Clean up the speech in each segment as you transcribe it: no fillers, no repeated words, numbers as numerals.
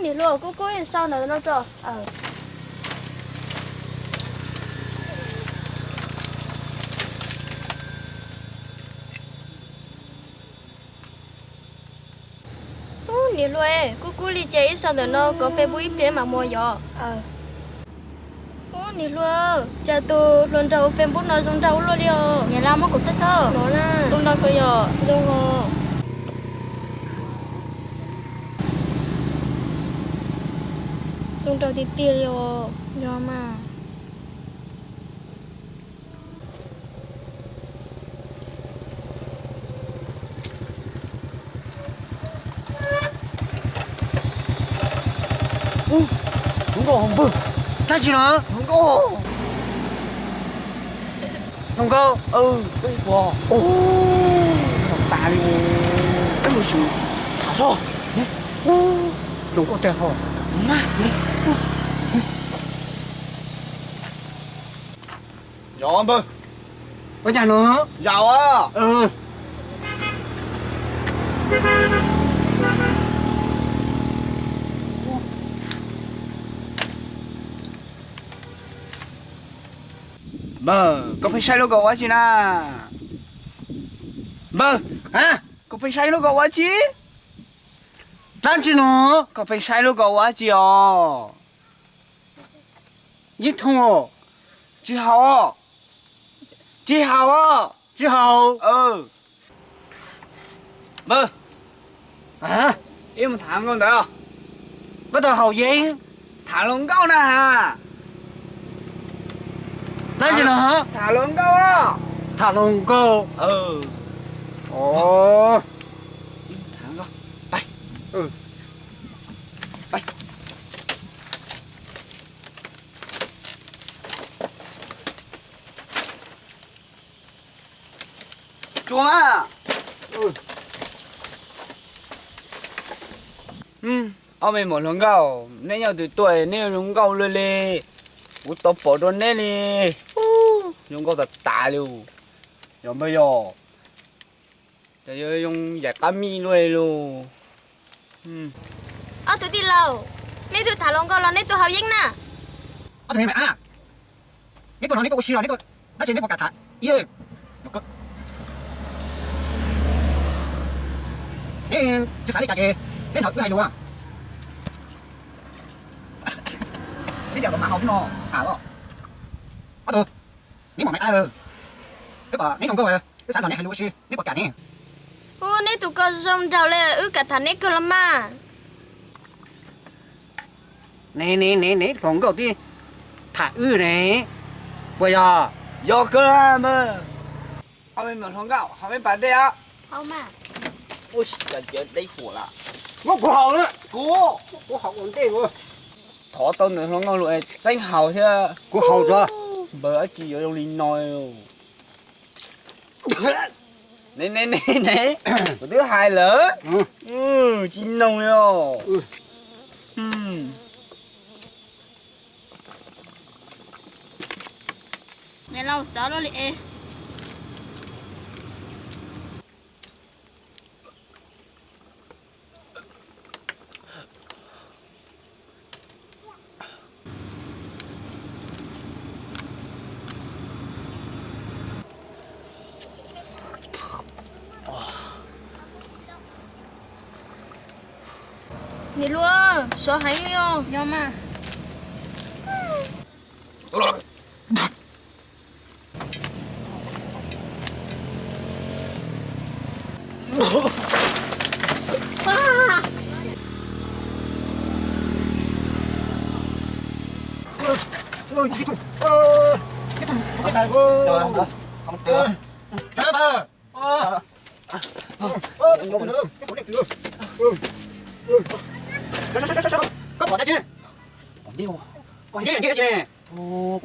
你路姑姑也上了那着，你路姑姑理解一上的那个飞不一边嘛么哟，你路家都轮着飞不那种着路了，nhà lao mất cục sơ sơ nó nè, luôn đâu coi giờ rồi ngô, luôn trâu thì tiêu rồi, rồi mà không có không vâng cái gì nữa không có cái bò thằng ta đi cái một sự thả so đúng có tiền hò mà Dạ anh Bư. ở nhà nữa Dạ á. Bơ, có phải sai logo quá chứ na? Bơ, à có phải sai logo quá chứ? làm gì nữa Có phải sai logo quá chứ à? ít thua Chị Hào à? Chị Hào à? chỉ hậu Bơ, à em thằng con đấy à? có tờ hậu gì Thả lông câu nè hả? làm gì nữa Thả lông câu á. thả lồng cô ồ Thằng con, bay. Bay. Chuông á. Ông ấy một lông câu, nên nhau từ tuổi nên lông câu lên đi. Ủa tao bỏ đồ nè đi. Lông câu thật tả luôn. Rồi bây giờ giờ dùng giải cá mi luôn. tụi đi lâu, nên tụi thả lông câu là nên tụi học dính nè, có thể mẹ à cái con nó cái xí nó cái nó chỉ cái cả thả yêu nó có nên cái sáng đi cả kì nên học cái hay luôn à cái giờ mà học nó hả đó có được nếu mà mẹ cái bà nếu không có cái sáng này hay luôn xí nếu mà cả nè nên tụi con dùng trâu lên cả thằng nên cơ lắm mà, nè không có đi thả nè bây giờ Vô cơ mà. Ông ấy một lông câu, ông ấy bán đây á. không mà, Ui, giờ chết đấy khổ lạ. ngốc của họ nữa Cô của họ còn tên luôn thỏ tôm nữa lông câu luôn danh hào thế. của họ rồi Bữa chỉ ở trong linh nói Nè Một thứ hai lớn chín nồng rồi nhà lao sợ nó liền你luôn, số hành luôn, rồi mà cái này Không được Trời ơi có bỏ ra chưa Đi không còn kia chứ Không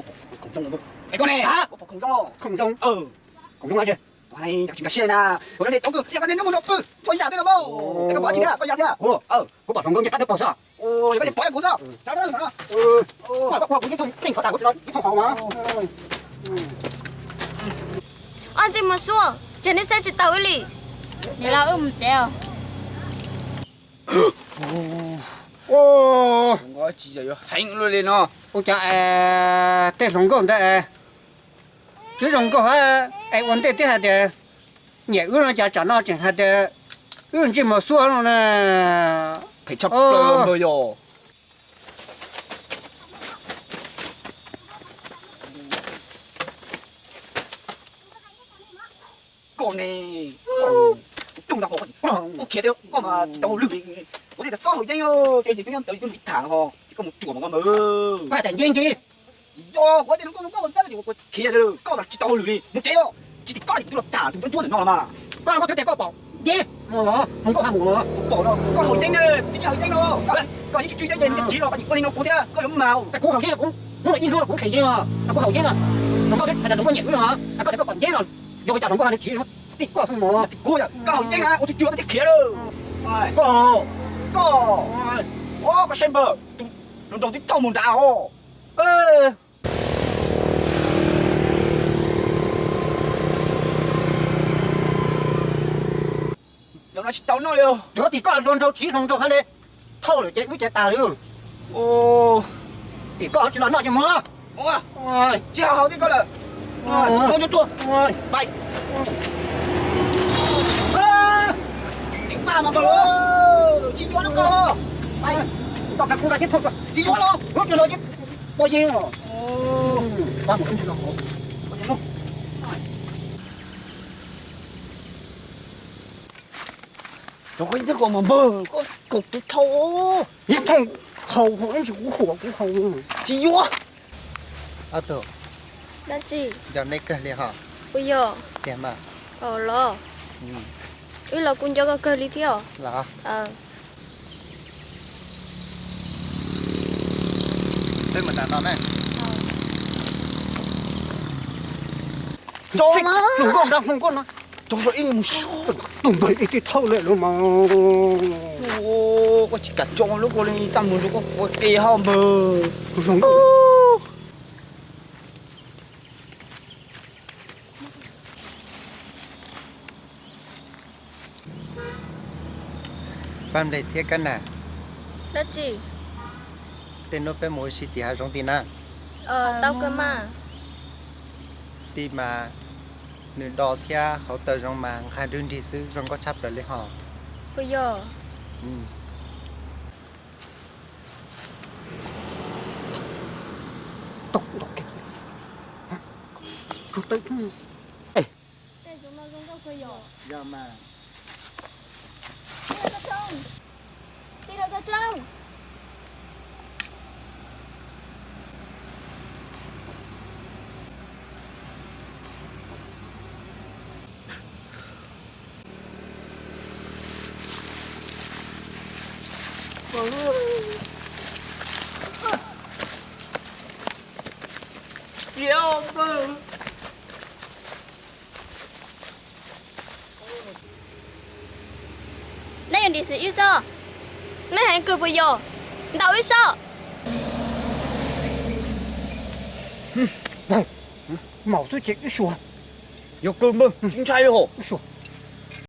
trông được cái con này hả không trông không giống không giống ai chưa hay đặc trưng cả xe na còn đây tao cứ cái con này nó một thôi thôi giả thế nào đâu cái con bỏ gì đó có giả thế à có bỏ phòng công chết đất sao ôi cái bỏ của sao sao đó mà có khoa cũng không tỉnh có tài của nó không khó mà anh chỉ mà số, cho nên sẽ chỉ tao đi, nhà lao treo ô Có chỉ giờ hành luôn lên nó. ô cha tên rồng câu đấy chứ rồng câu hả vấn đề thế hả đấy nhẹ ư nó cha trả nó chẳng hả đấy ư chỉ mà xua nó nè Phải chấp rồi bây giờ. Con này, con chúng ta có ok đấy, có mà tàu lưu bình, có thể là tàu nhanh rồi, cái gì cũng tới tôi bị thẳng ho, chỉ có một chuột mà mơ. phải thành viên gì Do có thể nó có tới thì có kia được, có mà chỉ tàu lưu bình, một chế đâu, chỉ có thì tôi thẳng thì tôi chuột được nó mà. con có thể có bảo gì mà không có hàng mà Bỏ nó, có hồi danh rồi, chỉ hồi danh rồi, có những truy danh nhân chỉ nó có những con nó cũng thế, có giống màu. cái cú hậu giấy cũng nó là yên luôn cũng khỉ chứ mà cú hậu giấy là nó có hay là nó có nhẹ nữa hả có thể có còn giấy rồi vô cái chợ nó có hàng chỉ nó tít qua không mà Cô à, có hồi danh á, tôi chưa có thể kia đâu. có Có xem bờ, nó đầu tiên thông một đào. ơ Nó chỉ tao nói đâu. đó thì có luôn đâu chỉ không đâu hay lên thâu rồi chạy với chạy tà luôn Ô, thì có chỉ là nó chứ mà à, ôi chỉ hào thế coi là. Nó cho tua, ôi bay. ơ Đánh pha mà bờ. Chỉ cho nó co. bay còn là cũng đã kết thúc rồi Chỉ cho nó. nó cho nó chứ bao nhiêu rồi Ô, ba một cho nó nó có những cái mà bờ, có cục cái thâu. những thằng hầu hổ chỉ cũng hầu Chỉ vô. ở tổ Là gì? giờ này cơ liền họ Bây giờ, tiền mà lo. Ư là cũng cho cái cơ lý theo. là tôi mà nó này Cho mà. không có nó Cho rồi in một xe. tùng bậy cái thâu lại luôn mà Ô, có chỉ cả cho lúc có lên tầm lúc có kê hòm bờ. rồi ban đây thiết cái nào Là gì? tên nó bé mỗi xí thì hai giống tin à Tao cơ mà. thì mà nửa đo thia họ tờ trong mà khai đơn đi xứ trong có chấp được lấy họ Bây giờ, tục cái chủ tịch giờ mà đi đâu ra trong? Yêu bờ. Nãy giờ đi sự yêu sao? Nãy hẹn cười bây giờ. Đâu ý sao? màu số chuyện cái xùa Yêu cơm bơ, chính trai đâu hổ. xùa